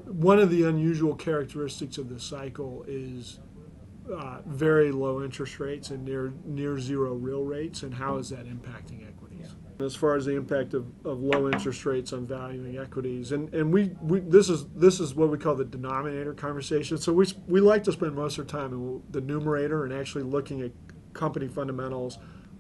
One of the unusual characteristics of this cycle is very low interest rates and near zero real rates, and how is that impacting equities? As far as the impact of low interest rates on valuing equities, and this is what we call the denominator conversation. So we like to spend most of our time in the numerator and actually looking at company fundamentals,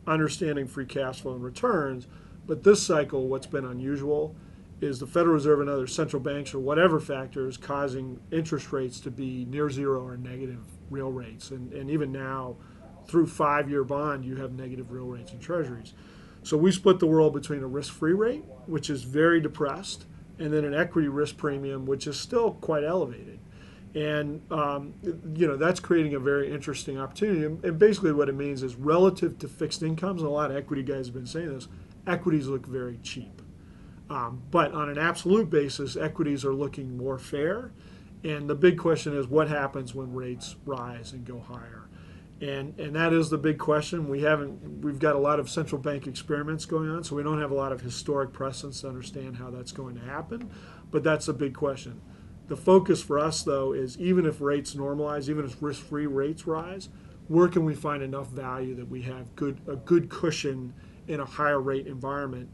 understanding free cash flow and returns. But this cycle, what's been unusual is the Federal Reserve and other central banks or whatever factors causing interest rates to be near zero or negative real rates. And even now, through 5-year bond, you have negative real rates in treasuries. So we split the world between a risk-free rate, which is very depressed, and then an equity risk premium, which is still quite elevated. And that's creating a very interesting opportunity. And basically what it means is relative to fixed incomes, and a lot of equity guys have been saying this, equities look very cheap. But on an absolute basis, equities are looking more fair. And the big question is what happens when rates rise and go higher? And that is the big question. We've got a lot of central bank experiments going on, so we don't have a lot of historic precedents to understand how that's going to happen. But that's the big question. The focus for us, though, is even if rates normalize, even if risk-free rates rise, where can we find enough value that we have a good cushion in a higher rate environment?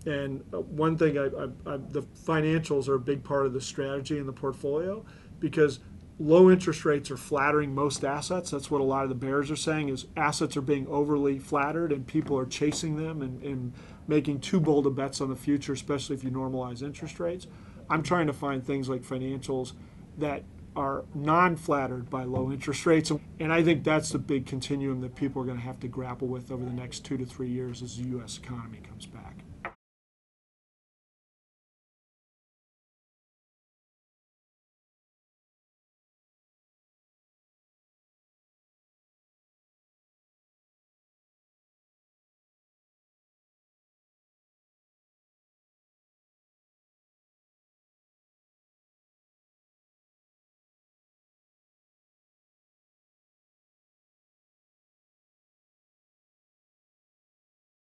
And one thing, the financials are a big part of the strategy in the portfolio because low interest rates are flattering most assets. That's what a lot of the bears are saying is assets are being overly flattered and people are chasing them and making too bold of bets on the future, especially if you normalize interest rates. I'm trying to find things like financials that are non-flattered by low interest rates. And I think that's the big continuum that people are going to have to grapple with over the next 2 to 3 years as the U.S. economy comes back.